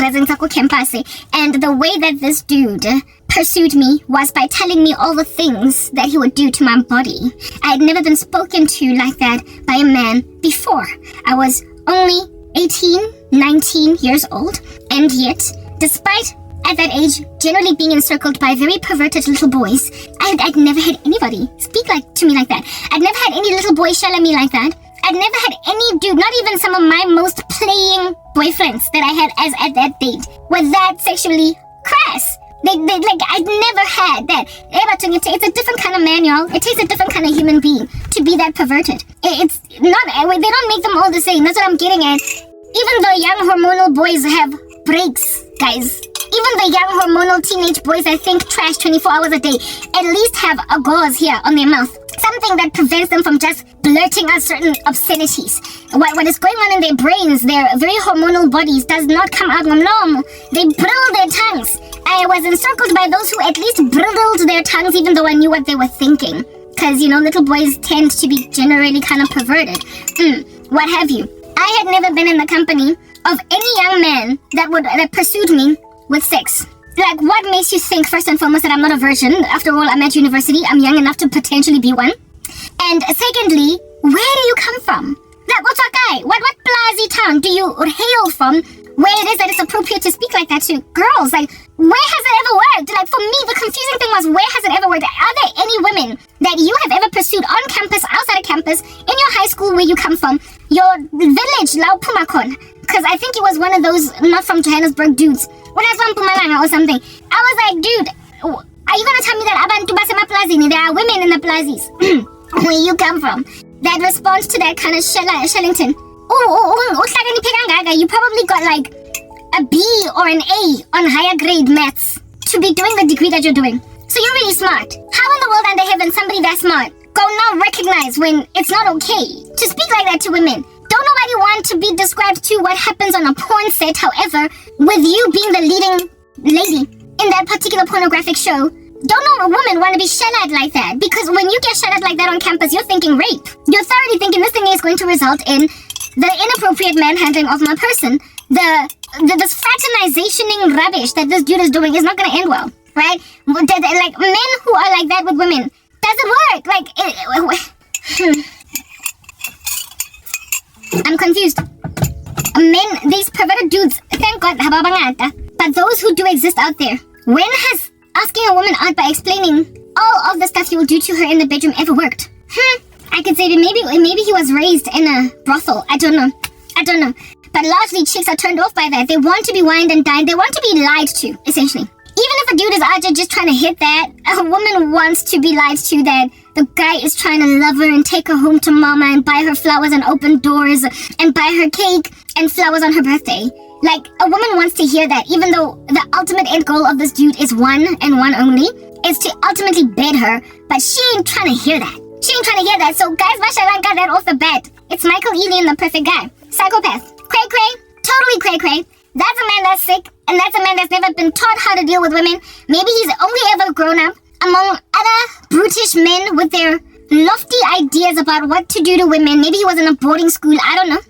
[SPEAKER 1] the way that this dude pursued me was by telling me all the things that he would do to my body. I had never been spoken to like that by a man before. I was only 18, 19 years old, and yet, despite at that age generally being encircled by very perverted little boys, I'd never had anybody speak to me like that. I'd never had any little boy shell at me like that. I'd never had any dude, not even some of my most playing boyfriends that I had at that date, were that sexually crass. I'd never had that. It's a different kind of man, y'all. It takes a different kind of human being to be that perverted. It's not, they don't make them all the same. That's what I'm getting at. Even though young hormonal boys have breaks, guys. Even the young hormonal teenage boys that think trash 24 hours a day at least have a gauze here on their mouth. Something that prevents them from just blurting out certain obscenities. What is going on in their brains, their very hormonal bodies, does not come out normal. They bridle their tongues. I was encircled by those who at least bridled their tongues even though I knew what they were thinking. Because, little boys tend to be generally kind of perverted. What have you. I had never been in the company of any young man that pursued me with sex. What makes you think, first and foremost, that I'm not a virgin? After all, I'm at university. I'm young enough to potentially be one. And secondly, where do you come from? What's our guy? What Plazi town do you hail from where it is that it's appropriate to speak like that to girls? Where has it ever worked? For me, the confusing thing was, where has it ever worked? Are there any women that you have ever pursued on campus, outside of campus, in your high school where you come from, your village, Lau Pumakon? Because I think it was one of those not from Johannesburg dudes. When I was from Pumalanga or something, I was like, dude, are you going to tell me that abantu basemaplazini, there are women in the plazis where you come from that respond to that kind of Shellington? You probably got a B or an A on higher grade maths to be doing the degree that you're doing. So you're really smart. How in the world under heaven somebody that smart go now recognize when it's not okay to speak like that to women? Don't nobody want to be described to what happens on a porn set, however, with you being the leading lady in that particular pornographic show. Don't know a woman want to be shell-eyed like that, because when you get shell-eyed like that on campus, you're thinking rape. You're thoroughly thinking this thing is going to result in the inappropriate manhandling of my person. This fraternizationing rubbish that this dude is doing is not going to end well, right? Men who are like that with women, doesn't work. I'm confused. Men, these perverted dudes, thank God, but those who do exist out there, when has asking a woman out by explaining all of the stuff you will do to her in the bedroom ever worked? I could say that maybe he was raised in a brothel. I don't know. But largely chicks are turned off by that. They want to be wined and dined. They want to be lied to, essentially. Even if a dude is out there just trying to hit that, a woman wants to be lied to that the guy is trying to love her and take her home to mama and buy her flowers and open doors and buy her cake and flowers on her birthday. A woman wants to hear that, even though the ultimate end goal of this dude is one and one only, is to ultimately bed her, but she ain't trying to hear that. So guys, mashallah, got that off the bat. It's Michael Ealy, the perfect guy. Psychopath. Cray-cray. Totally cray-cray. That's a man that's sick, and that's a man that's never been taught how to deal with women. Maybe he's only ever grown up among other brutish men with their lofty ideas about what to do to women. Maybe he was in a boarding school, I don't know.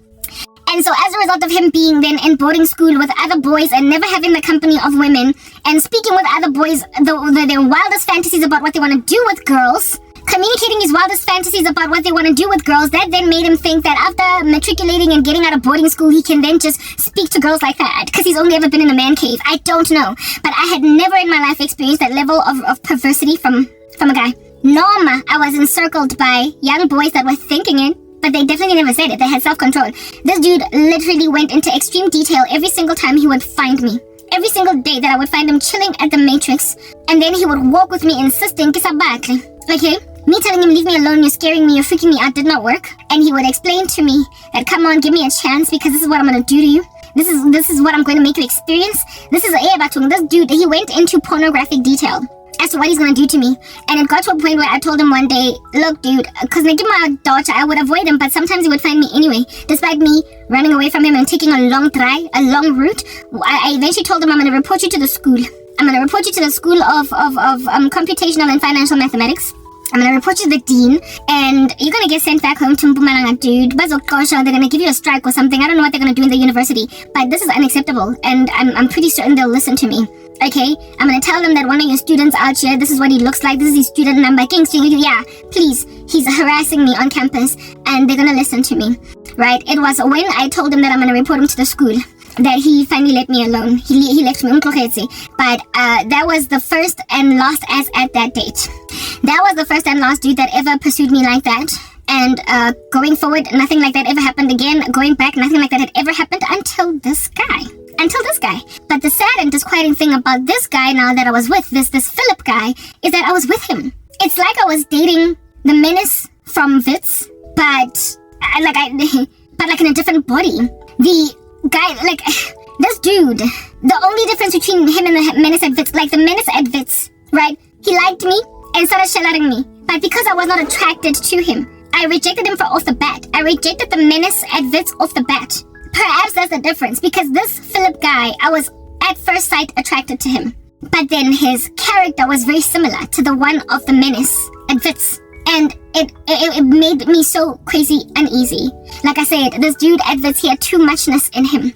[SPEAKER 1] And so as a result of him being then in boarding school with other boys and never having the company of women and speaking with other boys, their wildest fantasies about what they want to do with girls, communicating his wildest fantasies about what they want to do with girls, that then made him think that after matriculating and getting out of boarding school, he can then just speak to girls like that because he's only ever been in a man cave. I don't know. But I had never in my life experienced that level of perversity from a guy. No, I was encircled by young boys that were thinking it, but they definitely never said it. They had self-control. This dude literally went into extreme detail every single time he would find me. Every single day that I would find him chilling at the Matrix, and then he would walk with me insisting, okay? Me telling him, leave me alone, you're scaring me, you're freaking me out, did not work. And he would explain to me that, come on, give me a chance, because this is what I'm going to do to you. This is what I'm going to make you experience. This dude, he went into pornographic detail as to what he's going to do to me. And it got to a point where I told him one day, look, dude, because my daughter, I would avoid him, but sometimes he would find me anyway. Despite me running away from him and taking a long route, I eventually told him, I'm going to report you to the school. I'm going to report you to the School of Computational and Financial Mathematics. I'm going to report you to the dean, and you're going to get sent back home to Mpumalanga, dude. They're going to give you a strike or something. I don't know what they're going to do in the university, but this is unacceptable, and I'm pretty certain they'll listen to me. Okay? I'm going to tell them that one of your students out here, this is what he looks like, this is his student number. Yeah, please, he's harassing me on campus, and they're going to listen to me. Right? It was when I told him that I'm going to report him to the school that he finally let me alone. He left me, but that was the first and last as at that date. That was the first and last dude that ever pursued me like that. And going forward, nothing like that ever happened again. Going back, nothing like that had ever happened until this guy. But the sad and disquieting thing about this guy now that I was with, this Philip guy, is that I was with him. It's like I was dating the menace from Wits, but like in a different body. The guy, like, this dude, the only difference between him and the menace at Wits, like the menace at Wits, right? He liked me and started shelling me. But because I was not attracted to him, I rejected him off the bat. I rejected the menace at Wits off the bat. Perhaps that's the difference, because this Philip guy, I was at first sight attracted to him. But then his character was very similar to the one of the menace at Wits. And it made me so crazy uneasy. Like I said, this dude at Wits, he had too muchness in him.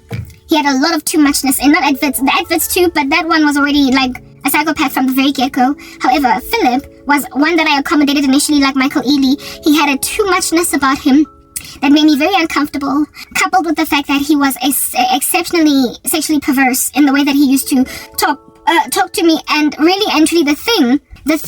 [SPEAKER 1] He had a lot of too muchness, and not at Wits, the at Wits too, but that one was already like a psychopath from the very get-go. However, Philip was one that I accommodated initially, like Michael Ealy. He had a too muchness about him that made me very uncomfortable, coupled with the fact that he was exceptionally sexually perverse in the way that he used to talk to me, and really and truly the thing that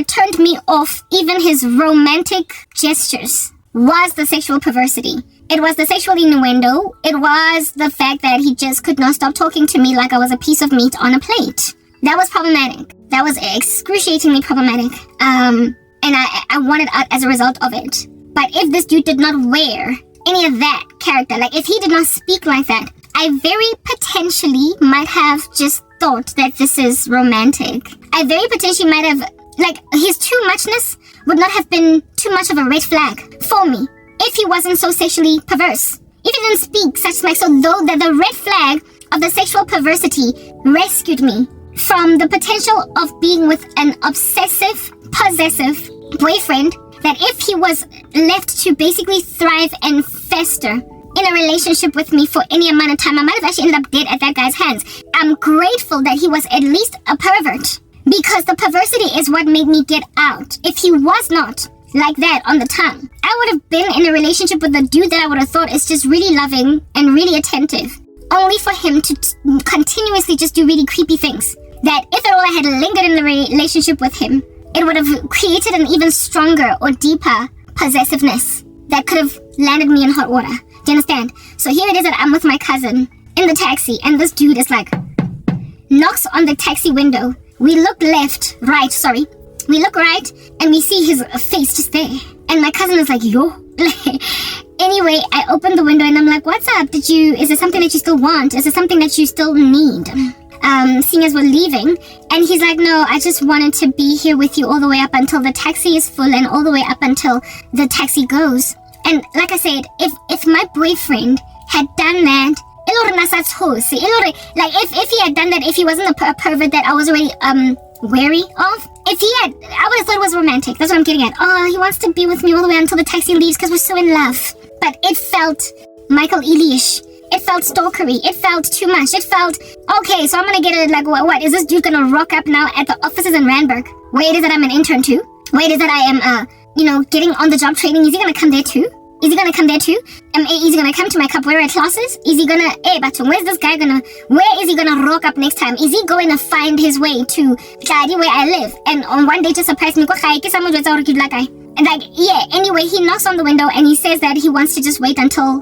[SPEAKER 1] turned me off, even his romantic gestures, was the sexual perversity. It was the sexual innuendo. It was the fact that he just could not stop talking to me like I was a piece of meat on a plate. That was problematic. That was excruciatingly problematic. And I wanted out as a result of it. But if this dude did not wear any of that character, like if he did not speak like that, I very potentially might have just thought that this is romantic. I very potentially might have, like, his too muchness would not have been too much of a red flag for me if he wasn't so sexually perverse. If he didn't speak such like so, though, that the red flag of the sexual perversity rescued me from the potential of being with an obsessive, possessive boyfriend, that if he was left to basically thrive and fester in a relationship with me for any amount of time, I might have actually ended up dead at that guy's hands. I'm grateful that he was at least a pervert, because the perversity is what made me get out. If he was not like that on the tongue, I would have been in a relationship with a dude that I would have thought is just really loving and really attentive, only for him to continuously just do really creepy things. That if at all I had lingered in the relationship with him, it would have created an even stronger or deeper possessiveness that could have landed me in hot water. Do you understand? So here it is that I'm with my cousin in the taxi, and this dude is like, knocks on the taxi window. We look We look right, and we see his face just there. And my cousin is like, yo. Anyway, I open the window and I'm like, what's up? Is there something that you still want? Is there something that you still need? Seeing as we're leaving. And he's like, no, I just wanted to be here with you all the way up until the taxi is full and all the way up until the taxi goes. And like I said, if my boyfriend had done that, like if he had done that, if he wasn't a pervert that I was already wary of, I would have thought it was romantic. That's what I'm getting at. Oh, he wants to be with me all the way until the taxi leaves because we're so in love. But it felt Michael Ealy-ish. It felt stalkery. It felt too much. It felt, okay, so I'm gonna get it, like, what? Is this dude gonna rock up now at the offices in Randburg, where it is that I'm an intern too? Where it is that I am, getting on the job training? Is he gonna come there too? Is he gonna come there too? Is he gonna come to my capoeira classes? Is he gonna, where is he gonna rock up next time? Is he going to find his way to Tladi, where I live? And on one day to surprise me, like, yeah, anyway, he knocks on the window and he says that he wants to just wait until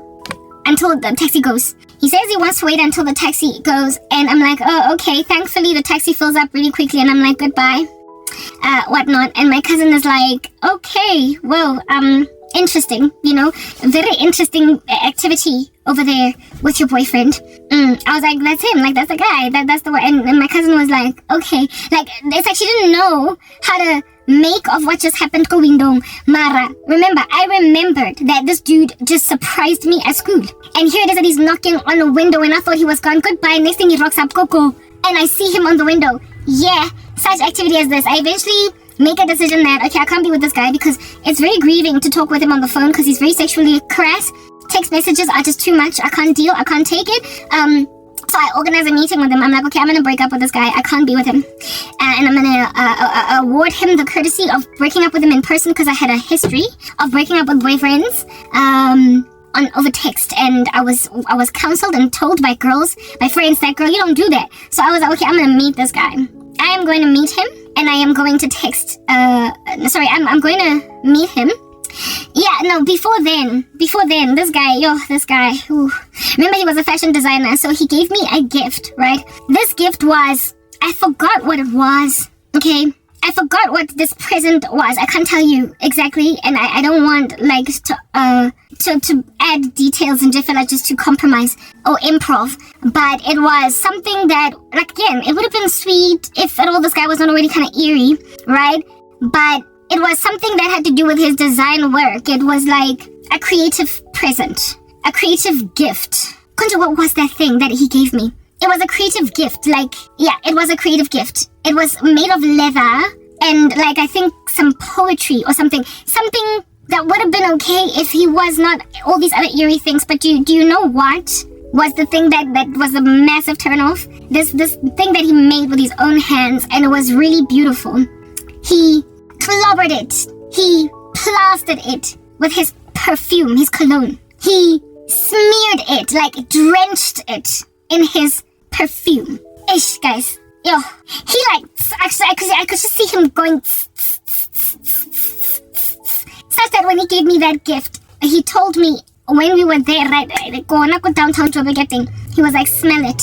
[SPEAKER 1] the taxi goes. He says he wants to wait until the taxi goes, and I'm like, oh, okay. Thankfully, the taxi fills up really quickly, and I'm like, goodbye, whatnot. And my cousin is like, okay, well, interesting, very interesting activity over there with your boyfriend. I was like, that's him, like, that's the guy, that's the one. And my cousin was like, okay, like, it's like she didn't know how to make of what just happened to Windong. Mara, remember, I remembered that this dude just surprised me at school. And here it is that he's knocking on a window and I thought he was gone. Goodbye. Next thing he rocks up, Coco. And I see him on the window. Yeah, such activity as this. I eventually make a decision that, okay, I can't be with this guy because it's very grieving to talk with him on the phone because he's very sexually crass. Text messages are just too much. I can't deal. I can't take it. So I organize a meeting with him. I'm like, okay, I'm going to break up with this guy. I can't be with him. And I'm going to award him the courtesy of breaking up with him in person because I had a history of breaking up with boyfriends over text. And I was counseled and told by friends that, girl, you don't do that. So I was like, okay, I'm going to meet this guy. I am going to meet him and I am going to text. I'm going to meet him. Yeah, no, before then, this guy, ooh. Remember he was a fashion designer, so he gave me a gift, right? This gift was, I forgot what it was, okay? I forgot what this present was. I can't tell you exactly, and I don't want, like, to add details and just to compromise or improv, but it was something that, like, again, it would have been sweet if at all this guy was not already kind of eerie, right? But it was something that had to do with his design work. It was like a creative present, a creative gift. What was that thing that he gave me? It was a creative gift. It was a creative gift. It was made of leather and, like, I think some poetry or something. Something that would have been okay if he was not all these other eerie things. But do you know what was the thing that was a massive turnoff? This thing that he made with his own hands, and it was really beautiful. He clobbered it. He plastered it with his perfume, his cologne. He smeared it, like drenched it in his perfume. Ish, guys. Yo, he actually, I could just see him going such that when he gave me that gift, he told me when we were there, right, going up downtown to getting, he was like, smell it.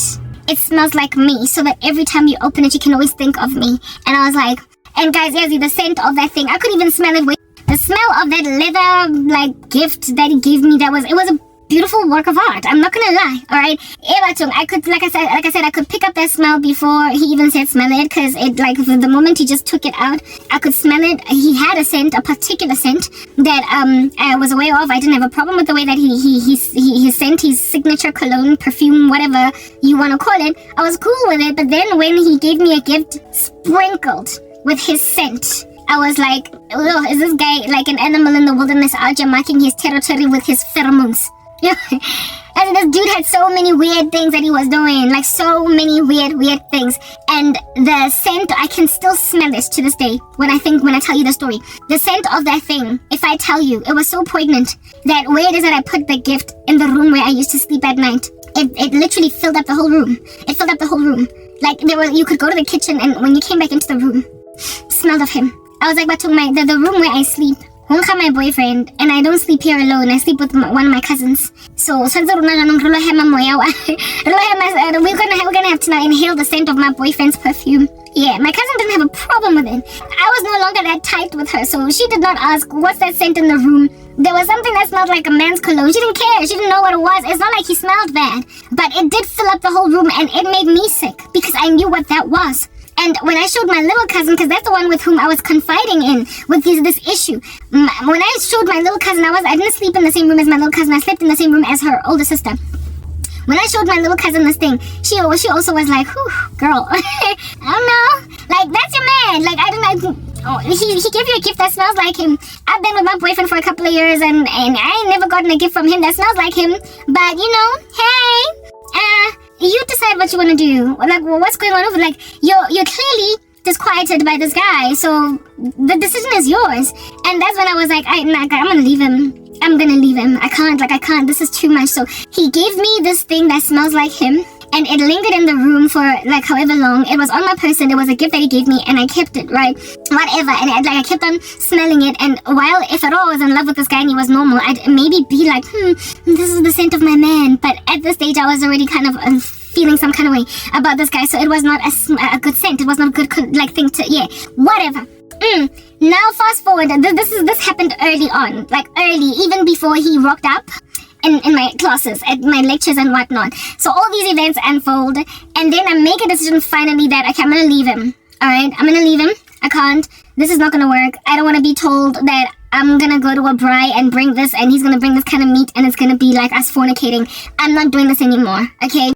[SPEAKER 1] It smells like me, so that every time you open it, you can always think of me. And I was like, and guys, Yazzie, the scent of that thing, I couldn't even smell it. The smell of that leather, like, gift that he gave me, it was a beautiful work of art. I'm not gonna lie, alright? I could, like I said, I could pick up that smell before he even said smell it, because it, like, the moment he just took it out, I could smell it. He had a scent, a particular scent, that, I was aware of. I didn't have a problem with the way that he sent his signature cologne, perfume, whatever you want to call it. I was cool with it, but then when he gave me a gift sprinkled with his scent, I was like, oh, is this guy like an animal in the wilderness out here marking his territory with his pheromones? And this dude had so many weird things that he was doing, like so many weird things. And the scent, I can still smell this to this day when I tell you the story. The scent of that thing, if I tell you, it was so poignant that where it is that I put the gift in the room where I used to sleep at night, it literally filled up the whole room. It filled up the whole room. Like, you could go to the kitchen, and when you came back into the room, smelled of him. I was like, but the room where I sleep, my boyfriend, and I don't sleep here alone. I sleep with one of my cousins. So we're gonna have to now inhale the scent of my boyfriend's perfume. Yeah, my cousin didn't have a problem with it. I was no longer that tight with her, so she did not ask, what's that scent in the room? There was something that smelled like a man's cologne. She didn't care. She didn't know what it was. It's not like he smelled bad, but it did fill up the whole room, and it made me sick because I knew what that was. And when I showed my little cousin, because that's the one with whom I was confiding in with this issue, when I showed my little cousin, I didn't sleep in the same room as my little cousin. I slept in the same room as her older sister. When I showed my little cousin this thing, she also was like, whew, girl, I don't know. Like, that's your man. Like, he gave you a gift that smells like him. I've been with my boyfriend for a couple of years, and I ain't never gotten a gift from him that smells like him. But, hey, you decide what you want to do. Like, well, what's going on over? Like, you're clearly disquieted by this guy, so the decision is yours. And that's when I was like, I'm gonna leave him. I can't. This is too much. So he gave me this thing that smells like him, and it lingered in the room for like however long. It was on my person. It was a gift that he gave me, and I kept it, right? Whatever. And I kept on smelling it. And while, if at all, I was in love with this guy and he was normal, I'd maybe be like, this is the scent of my man. But at this stage, I was already kind of feeling some kind of way about this guy. So it was not a good scent. It was not a good thing to, whatever. Now fast forward. This happened early on, like early, even before he rocked up in my classes, at my lectures and whatnot. So all these events unfold, and then I make a decision finally that, okay, I'm gonna leave him. Alright, I'm gonna leave him. I can't. This is not gonna work. I don't want to be told that I'm gonna go to a braai and bring this, and he's gonna bring this kind of meat, and it's gonna be like us fornicating. I'm not doing this anymore, okay?